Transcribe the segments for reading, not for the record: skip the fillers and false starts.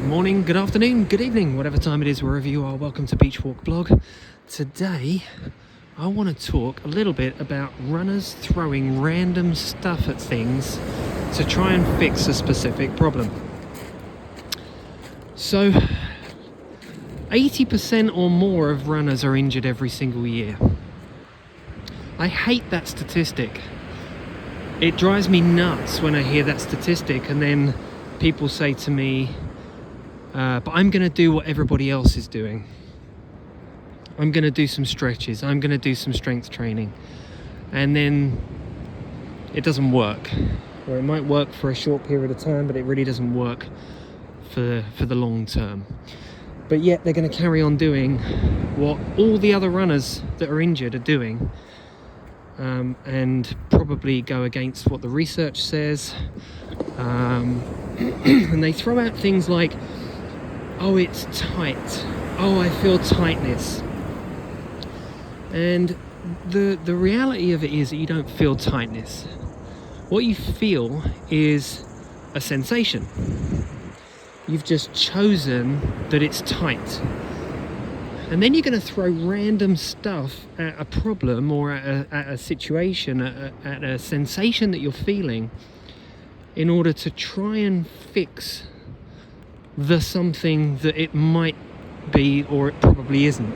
morning, good afternoon, good evening, whatever time it is, wherever you are. Welcome to Beach Walk Blog. Today, I want to talk a little bit about runners throwing random stuff at things to try and fix a specific problem. So, 80% or more of runners are injured every single year. I hate that statistic. It drives me nuts when I hear that statistic and then people say to me, but I'm going to do what everybody else is doing. I'm going to do some stretches. I'm going to do some strength training. And then it doesn't work. Or it might work for a short period of time, but it really doesn't work for the long term. But yet they're going to carry on doing what all the other runners that are injured are doing. And probably go against what the research says. And they throw out things like, oh, it's tight. Oh, I feel tightness. And the reality of it is that you don't feel tightness. What you feel is a sensation. You've just chosen that it's tight. And then you're going to throw random stuff at a problem or at a situation, at a sensation that you're feeling in order to try and fix the something that it might be or it probably isn't.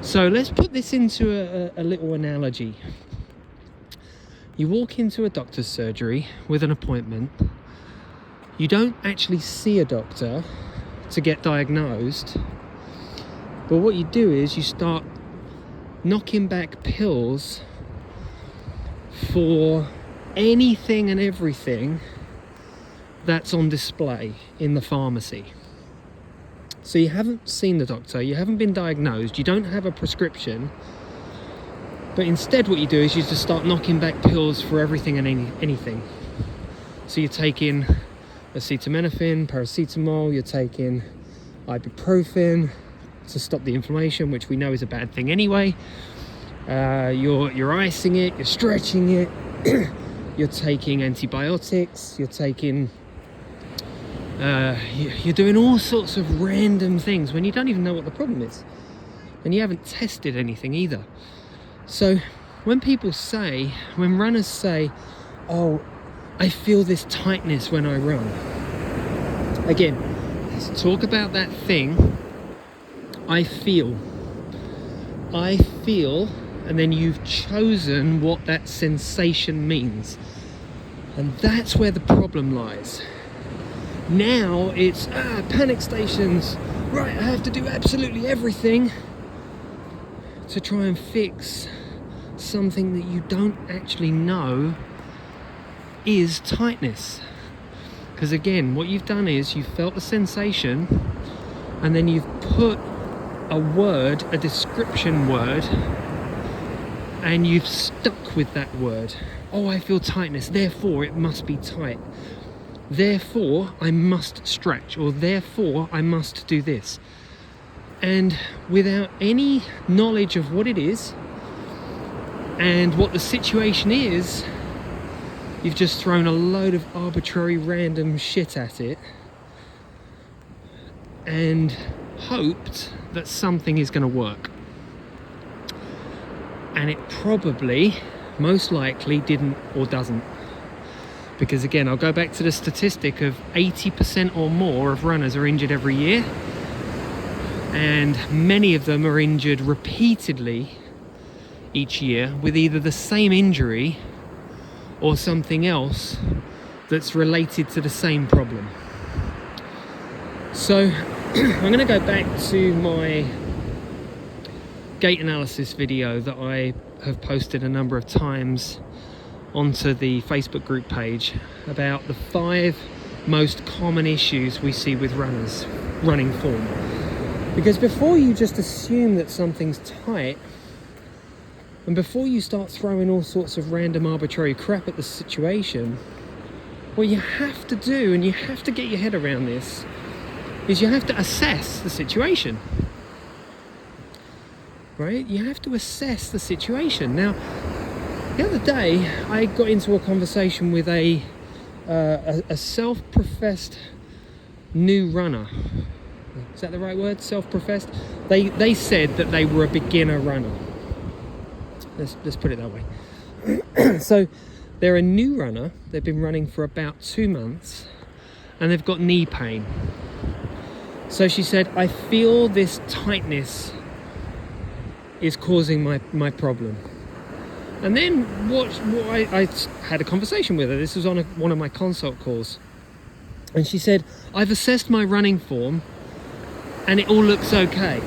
So let's put this into a little analogy. You walk into a doctor's surgery with an appointment. You don't actually see a doctor to get diagnosed, but what you do is you start knocking back pills for anything and everything that's on display in the pharmacy. So you haven't seen the doctor, you haven't been diagnosed, you don't have a prescription, but instead what you do is you just start knocking back pills for everything and anything. So you're taking acetaminophen, paracetamol, you're taking ibuprofen to stop the inflammation, which we know is a bad thing anyway. You're icing it, you're stretching it, you're taking antibiotics, you're taking you're doing all sorts of random things when you don't even know what the problem is, and you haven't tested anything either. So when runners say, oh, I feel this tightness when I run, again, let's talk about that thing. I feel, and then you've chosen what that sensation means, and that's where the problem lies. Now it's panic stations, right? I have to do absolutely everything to try and fix something that you don't actually know is tightness. Because again, what you've done is you've felt a sensation and then you've put a word, a description word, and you've stuck with that word. Oh, I feel tightness, therefore it must be tight. Therefore I must stretch, or therefore I must do this. And without any knowledge of what it is and what the situation is, you've just thrown a load of arbitrary random shit at it and hoped that something is going to work. And it probably, most likely, didn't or doesn't. Because again, I'll go back to the statistic of 80% or more of runners are injured every year. And many of them are injured repeatedly each year with either the same injury or something else that's related to the same problem. So I'm going to go back to my gait analysis video that I have posted a number of times onto the Facebook group page about the 5 most common issues we see with runners running form. Because before you just assume that something's tight, and before you start throwing all sorts of random arbitrary crap at the situation, what you have to do, and you have to get your head around this, is you have to assess the situation. Right? You have to assess the situation. Now, the other day, I got into a conversation with a self-professed new runner. Is that the right word? Self-professed. They said that they were a beginner runner. Let's put it that way. So they're a new runner. They've been running for about 2 months, and they've got knee pain. So she said, I feel this tightness is causing my problem. And then I had a conversation with her. This was on one of my consult calls. And she said, I've assessed my running form and it all looks okay.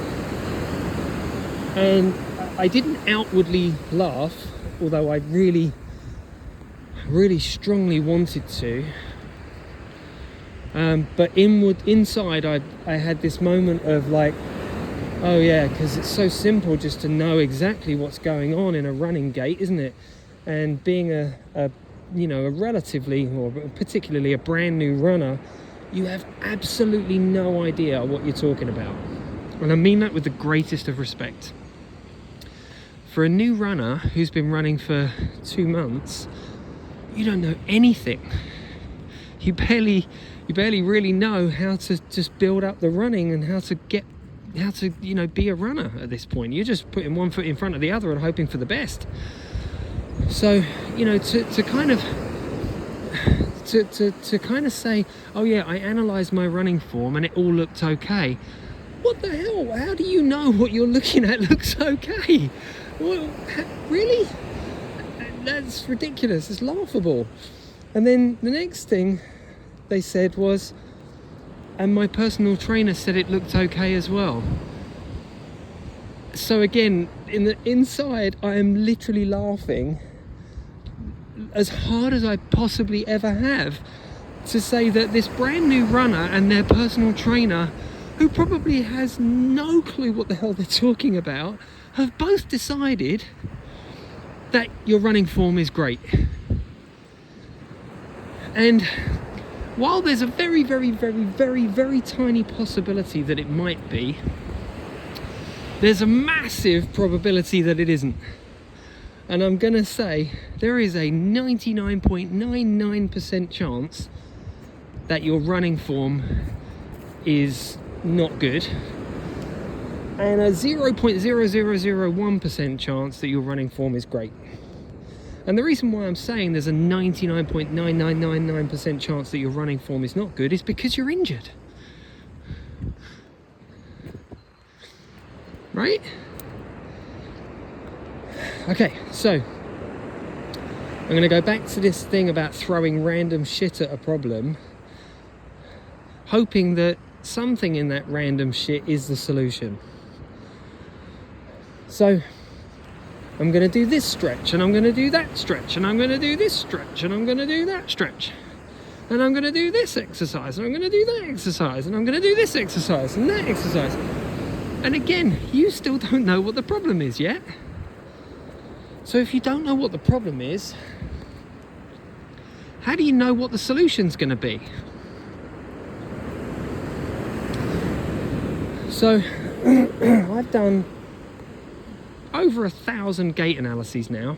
And I didn't outwardly laugh, although I really, really strongly wanted to. But inside, I had this moment of like, oh yeah, because it's so simple just to know exactly what's going on in a running gait, isn't it? And being a relatively, or particularly a brand new runner, you have absolutely no idea what you're talking about. And I mean that with the greatest of respect. For a new runner who's been running for 2 months, you don't know anything. You barely really know how to just build up the running and how to be a runner at this point. You're just putting one foot in front of the other and hoping for the best. So, to kind of say, oh yeah, I analysed my running form and it all looked okay. What the hell? How do you know what you're looking at looks okay? Well, really? That's ridiculous. It's laughable. And then the next thing they said was, and my personal trainer said it looked okay as well. So again, in the inside, I am literally laughing as hard as I possibly ever have to say that this brand new runner and their personal trainer, who probably has no clue what the hell they're talking about, have both decided that your running form is great. And while there's a very, very, very, very, very tiny possibility that it might be, there's a massive probability that it isn't. And I'm going to say there is a 99.99% chance that your running form is not good, and a 0.0001% chance that your running form is great. And the reason why I'm saying there's a 99.9999% chance that your running form is not good is because you're injured. Right? Okay, so I'm going to go back to this thing about throwing random shit at a problem, hoping that something in that random shit is the solution. So I'm going to do this stretch, and I'm going to do that stretch, and I'm going to do this stretch, and I'm going to do that stretch, and I'm going to do this exercise, and I'm going to do that exercise, and I'm going to do this exercise and that exercise. And again, you still don't know what the problem is yet. So if you don't know what the problem is, how do you know what the solution's going to be? So I've done over 1,000 gait analyses now,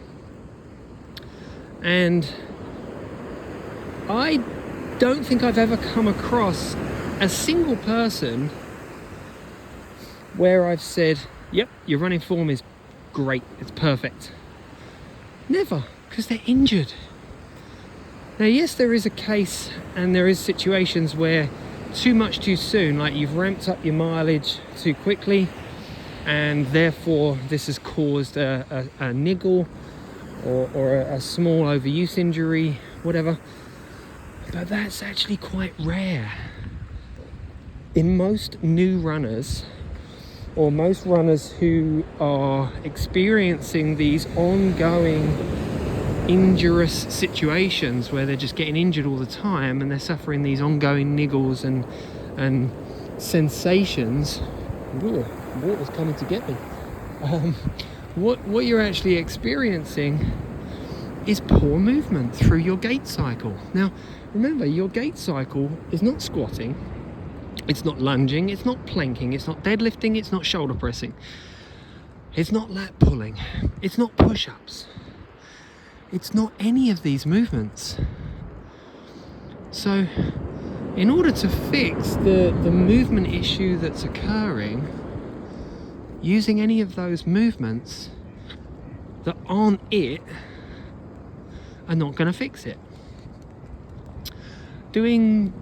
and I don't think I've ever come across a single person where I've said, yep, your running form is great, it's perfect. Never, because they're injured. Now yes, there is a case and there is situations where too much too soon, like you've ramped up your mileage too quickly, and therefore this has caused a niggle or a small overuse injury, whatever. But that's actually quite rare. In most new runners, or most runners who are experiencing these ongoing injurious situations where they're just getting injured all the time and they're suffering these ongoing niggles and sensations. Ooh, water's coming to get me. What you're actually experiencing is poor movement through your gait cycle. Now, remember, your gait cycle is not squatting, it's not lunging, it's not planking, it's not deadlifting, it's not shoulder pressing, it's not lat pulling, it's not push-ups, it's not any of these movements. So in order to fix the movement issue that's occurring, using any of those movements that aren't it are not going to fix it. Doing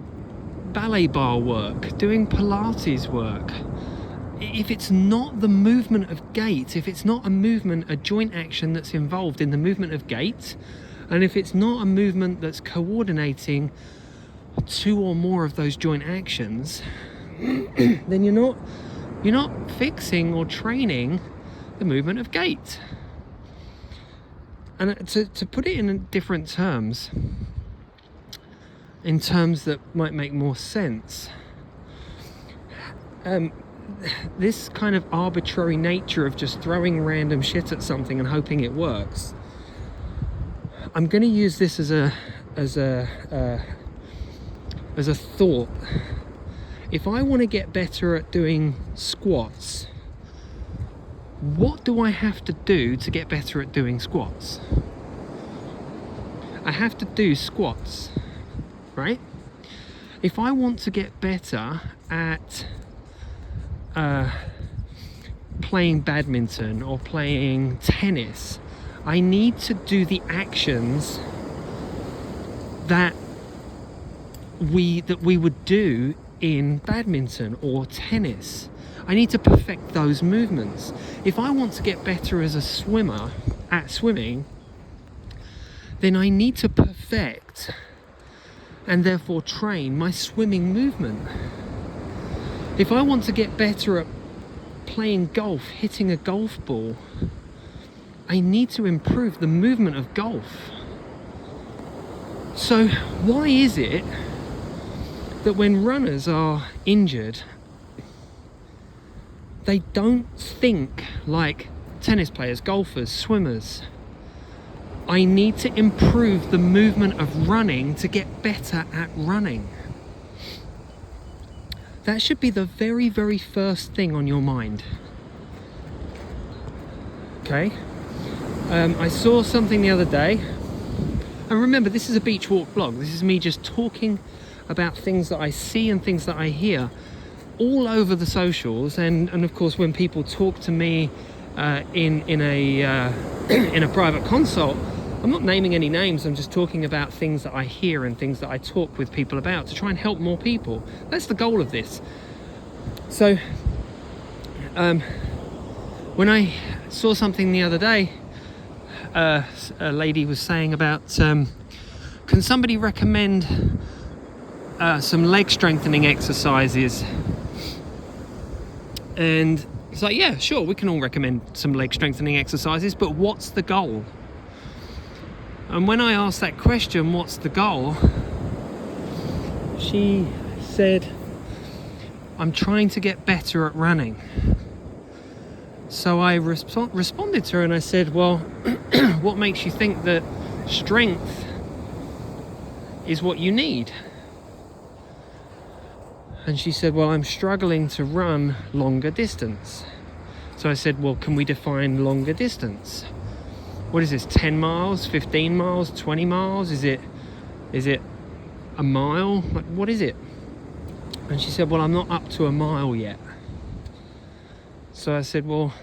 ballet bar work, doing Pilates work, if it's not the movement of gait, if it's not a joint action that's involved in the movement of gait, and if it's not a movement that's coordinating two or more of those joint actions, then you're not fixing or training the movement of gait. And to put it in different terms, in terms that might make more sense, this kind of arbitrary nature of just throwing random shit at something and hoping it works, I'm going to use this as a thought. If I want to get better at doing squats, what do I have to do to get better at doing squats? I have to do squats, right? If I want to get better at playing badminton or playing tennis, I need to do the actions that we would do in badminton or tennis. I need to perfect those movements. If I want to get better as a swimmer at swimming, then I need to perfect and therefore train my swimming movement. If I want to get better at playing golf, hitting a golf ball, I need to improve the movement of golf. So why is it that when runners are injured, they don't think like tennis players, golfers, swimmers? I need to improve the movement of running to get better at running. That should be the very, very first thing on your mind. Okay? I saw something the other day, and remember, this is a beach walk blog. This is me just talking about things that I see and things that I hear all over the socials, and of course when people talk to me in a private consult, I'm not naming any names, I'm just talking about things that I hear and things that I talk with people about to try and help more people. That's the goal of this. So when I saw something the other day, a lady was saying about can somebody recommend some leg strengthening exercises? And it's like, yeah, sure, we can all recommend some leg strengthening exercises, but what's the goal? And when I asked that question, what's the goal? She said, I'm trying to get better at running. So I responded to her and I said, well, what makes you think that strength is what you need? And she said, well, I'm struggling to run longer distance. So I said, well, can we define longer distance? What is this, 10 miles, 15 miles, 20 miles? Is it a mile? Like, what is it? And she said, well, I'm not up to a mile yet. So I said, well,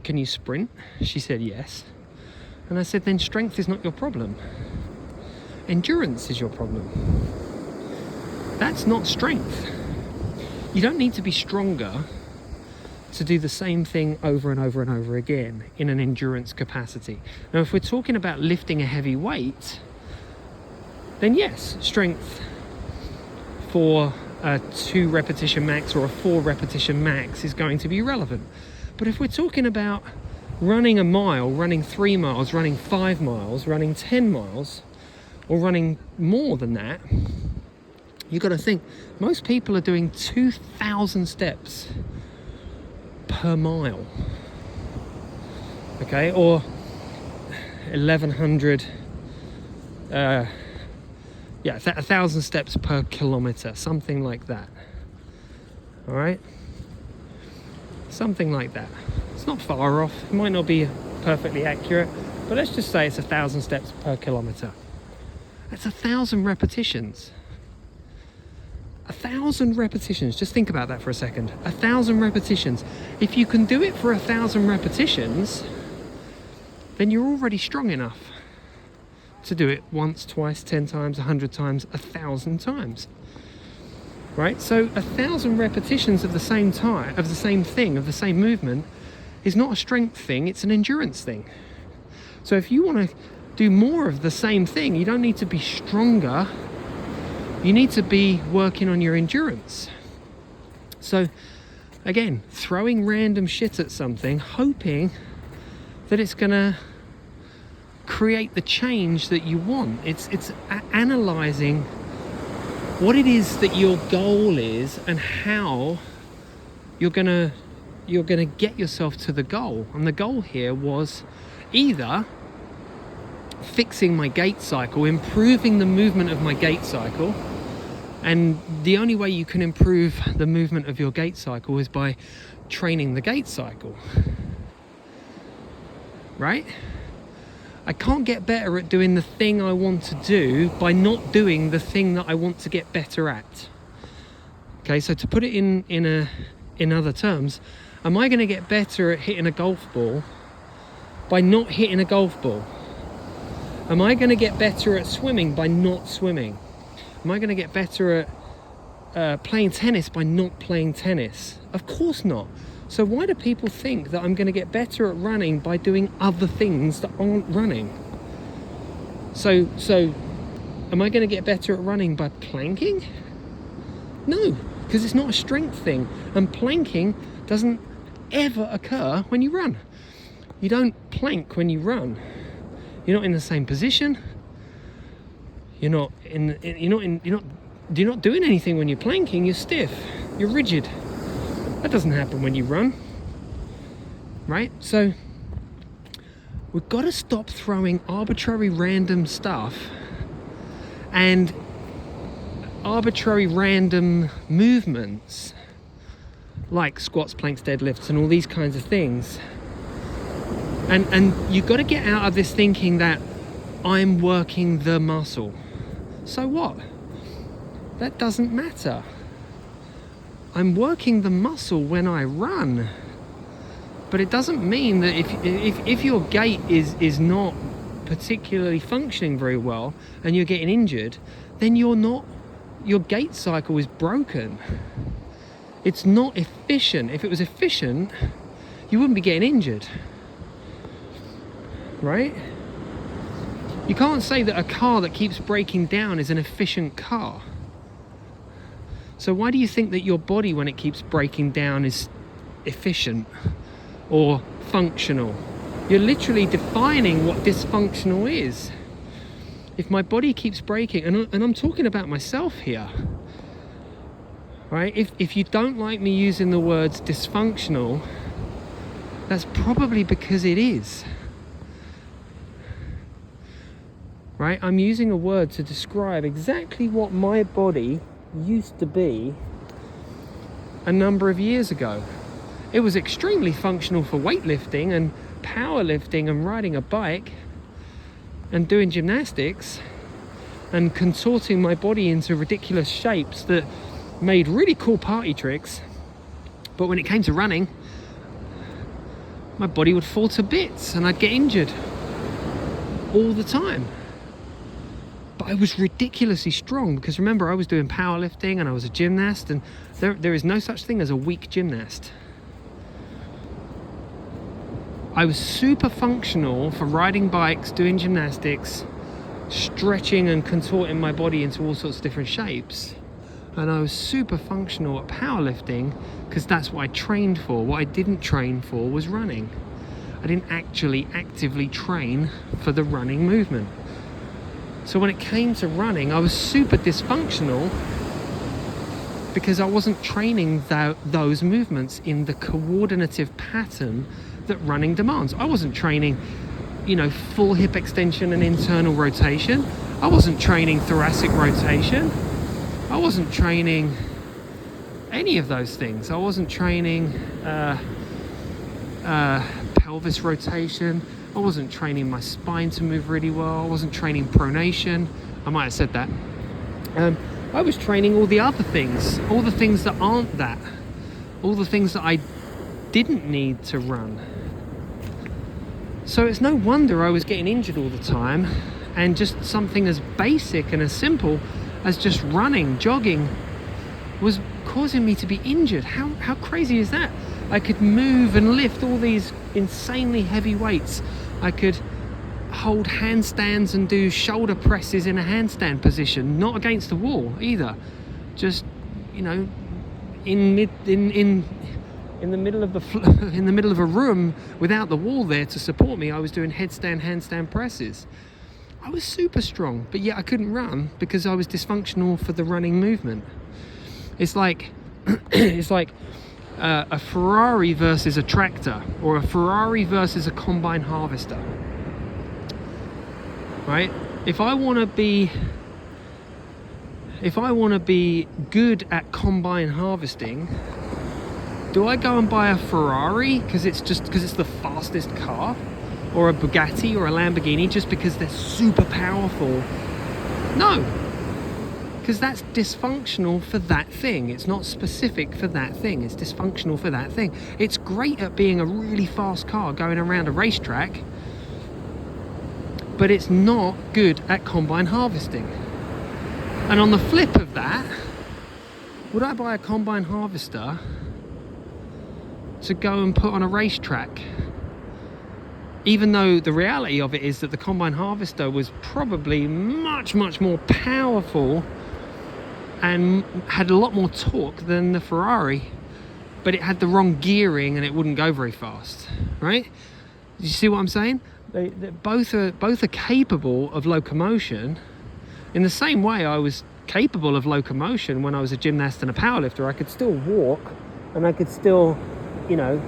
can you sprint? She said, yes. And I said, then strength is not your problem. Endurance is your problem. That's not strength. You don't need to be stronger to do the same thing over and over and over again in an endurance capacity. Now, if we're talking about lifting a heavy weight, then yes, strength for a 2 repetition max or a 4 repetition max is going to be relevant. But if we're talking about running a mile, running 3 miles, running 5 miles, running 10 miles, or running more than that, you've got to think, most people are doing 2,000 steps per mile, okay, or 1,100, 1,000 steps per kilometer, something like that. All right, something like that. It's not far off. It might not be perfectly accurate, but let's just say it's 1,000 steps per kilometer. That's 1,000 repetitions. 1,000 repetitions. Just think about that for a second. 1,000 repetitions. If you can do it for 1,000 repetitions, then you're already strong enough to do it once, twice, 10 times, 100 times, 1,000 times. Right? So 1,000 repetitions of the same time, of the same thing, of the same movement, is not a strength thing, it's an endurance thing. So if you want to do more of the same thing, you don't need to be stronger, you need to be working on your endurance. So again, throwing random shit at something, hoping that it's gonna create the change that you want. It's analyzing what it is that your goal is and how you're gonna get yourself to the goal. And the goal here was either fixing my gait cycle, improving the movement of my gait cycle, and the only way you can improve the movement of your gait cycle is by training the gait cycle, right? I can't get better at doing the thing I want to do by not doing the thing that I want to get better at. Okay, so to put it in other terms, am I going to get better at hitting a golf ball by not hitting a golf ball? Am I going to get better at swimming by not swimming? Am I going to get better at playing tennis by not playing tennis? Of course not. So why do people think that I'm going to get better at running by doing other things that aren't running? So am I going to get better at running by planking? No, because it's not a strength thing. And planking doesn't ever occur when you run. You don't plank when you run. You're not in the same position. You're not doing anything when you're planking. You're stiff. You're rigid. That doesn't happen when you run, right? So we've got to stop throwing arbitrary random stuff and arbitrary random movements like squats, planks, deadlifts, and all these kinds of things. And you've got to get out of this thinking that I'm working the muscle. So what? That doesn't matter. I'm working the muscle when I run, but it doesn't mean that if your gait is not particularly functioning very well and you're getting injured, then your gait cycle is broken. It's not efficient. If it was efficient, you wouldn't be getting injured, right? You can't say that a car that keeps breaking down is an efficient car. So why do you think that your body, when it keeps breaking down, is efficient or functional? You're literally defining what dysfunctional is. If my body keeps breaking, and I'm talking about myself here, right? If you don't like me using the words dysfunctional, that's probably because it is. Right? I'm using a word to describe exactly what my body used to be a number of years ago. It was extremely functional for weightlifting and powerlifting and riding a bike and doing gymnastics and contorting my body into ridiculous shapes that made really cool party tricks. But when it came to running, my body would fall to bits and I'd get injured all the time. But I was ridiculously strong because remember, I was doing powerlifting and I was a gymnast, and there is no such thing as a weak gymnast. I was super functional for riding bikes, doing gymnastics, stretching and contorting my body into all sorts of different shapes. And I was super functional at powerlifting because that's what I trained for. What I didn't train for was running. I didn't actually actively train for the running movement. So when it came to running, I was super dysfunctional because I wasn't training those movements in the coordinative pattern that running demands. I wasn't training, full hip extension and internal rotation. I wasn't training thoracic rotation. I wasn't training any of those things. I wasn't training pelvis rotation. I wasn't training my spine to move really well. I wasn't training pronation. I might have said that. I I was training all the other things, all the things that aren't that, all the things that I didn't need to run. So it's no wonder I was getting injured all the time, and just something as basic and as simple as just running, jogging, was causing me to be injured. How crazy is that? I could move and lift all these insanely heavy weights. I could hold handstands and do shoulder presses in a handstand position, not against the wall either, just, you know, in the middle of in the middle of a room without the wall there to support me. I was doing handstand presses. I was super strong, but yet I couldn't run because I was dysfunctional for the running movement. It's like it's like a Ferrari versus a tractor, or a Ferrari versus a combine harvester. Right? If I want to be good at combine harvesting, do I go and buy a Ferrari because it's the fastest car, or a Bugatti or a Lamborghini just because they're super powerful? No, because that's dysfunctional for that thing. It's not specific for that thing. It's dysfunctional for that thing. It's great at being a really fast car going around a racetrack, but it's not good at combine harvesting. And on the flip of that, would I buy a combine harvester to go and put on a racetrack? Even though the reality of it is that the combine harvester was probably much more powerful and had a lot more torque than the Ferrari, but it had the wrong gearing and it wouldn't go very fast, right? You see what I'm saying? They both are capable of locomotion. In the same way I was capable of locomotion when I was a gymnast and a powerlifter. I could still walk, and I could still, you know,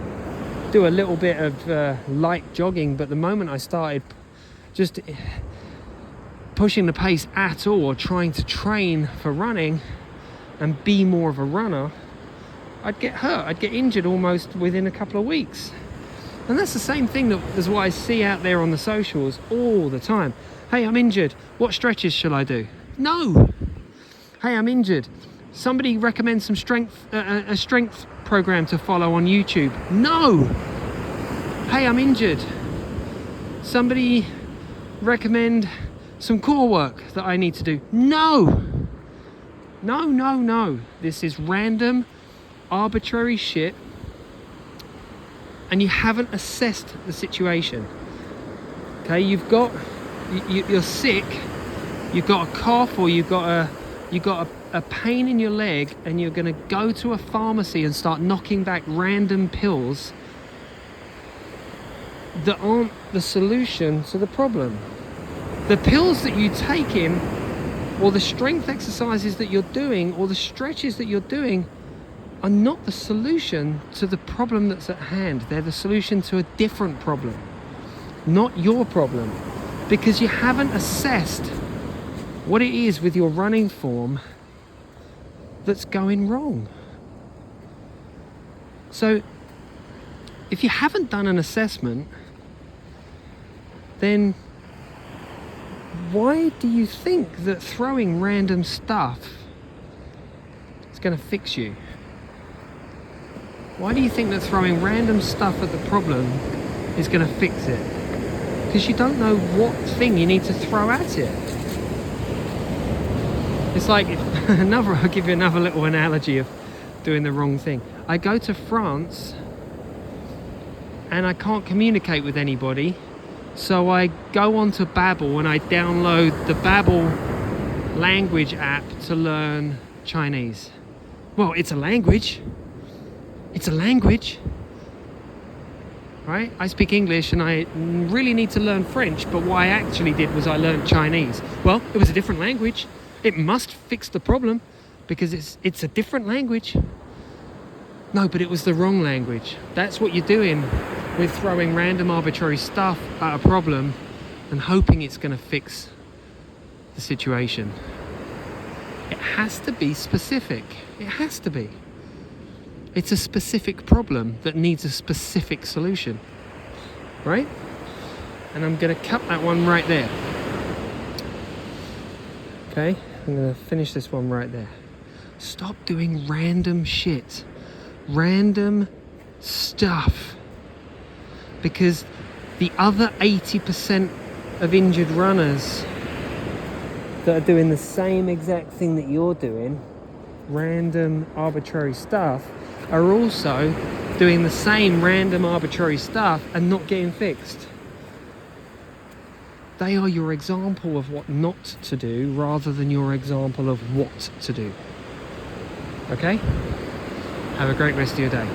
do a little bit of light jogging, but the moment I started just pushing the pace at all, or trying to train for running and be more of a runner, I'd get hurt. I'd get injured almost within a couple of weeks. And that's the same thing as what I see out there on the socials all the time. Hey, I'm injured. What stretches shall I do? No. Hey, I'm injured. Somebody recommends some a strength program to follow on YouTube. No. Hey, I'm injured. Somebody recommend some core work that I need to do. No. No. This is random, arbitrary shit, and you haven't assessed the situation. Okay, you're sick, you've got a cough, or you've got a pain in your leg, and you're going to go to a pharmacy and start knocking back random pills that aren't the solution to the problem. The pills that you take in, or the strength exercises that you're doing, or the stretches that you're doing, are not the solution to the problem that's at hand. They're the solution to a different problem, not your problem, because you haven't assessed what it is with your running form that's going wrong. So if you haven't done an assessment, then why do you think that throwing random stuff is going to fix you? Why do you think that throwing random stuff at the problem is going to fix it? Because you don't know what thing you need to throw at it. It's like, I'll give you another little analogy of doing the wrong thing. I go to France and I can't communicate with anybody, so I go onto Babbel and I download the Babbel language app to learn Chinese. Well, it's a language. It's a language, right? I speak English and I really need to learn French, but what I actually did was I learned Chinese. Well, it was a different language. It must fix the problem because it's a different language. No, but it was the wrong language. That's what you're doing with throwing random arbitrary stuff at a problem and hoping it's going to fix the situation. It has to be specific. It has to be. It's a specific problem that needs a specific solution, right? And I'm going to cut that one right there. Okay, I'm going to finish this one right there. Stop doing random shit. Random stuff. Because the other 80% of injured runners that are doing the same exact thing that you're doing, random arbitrary stuff, are also doing the same random arbitrary stuff and not getting fixed. They are your example of what not to do rather than your example of what to do. Okay? Have a great rest of your day.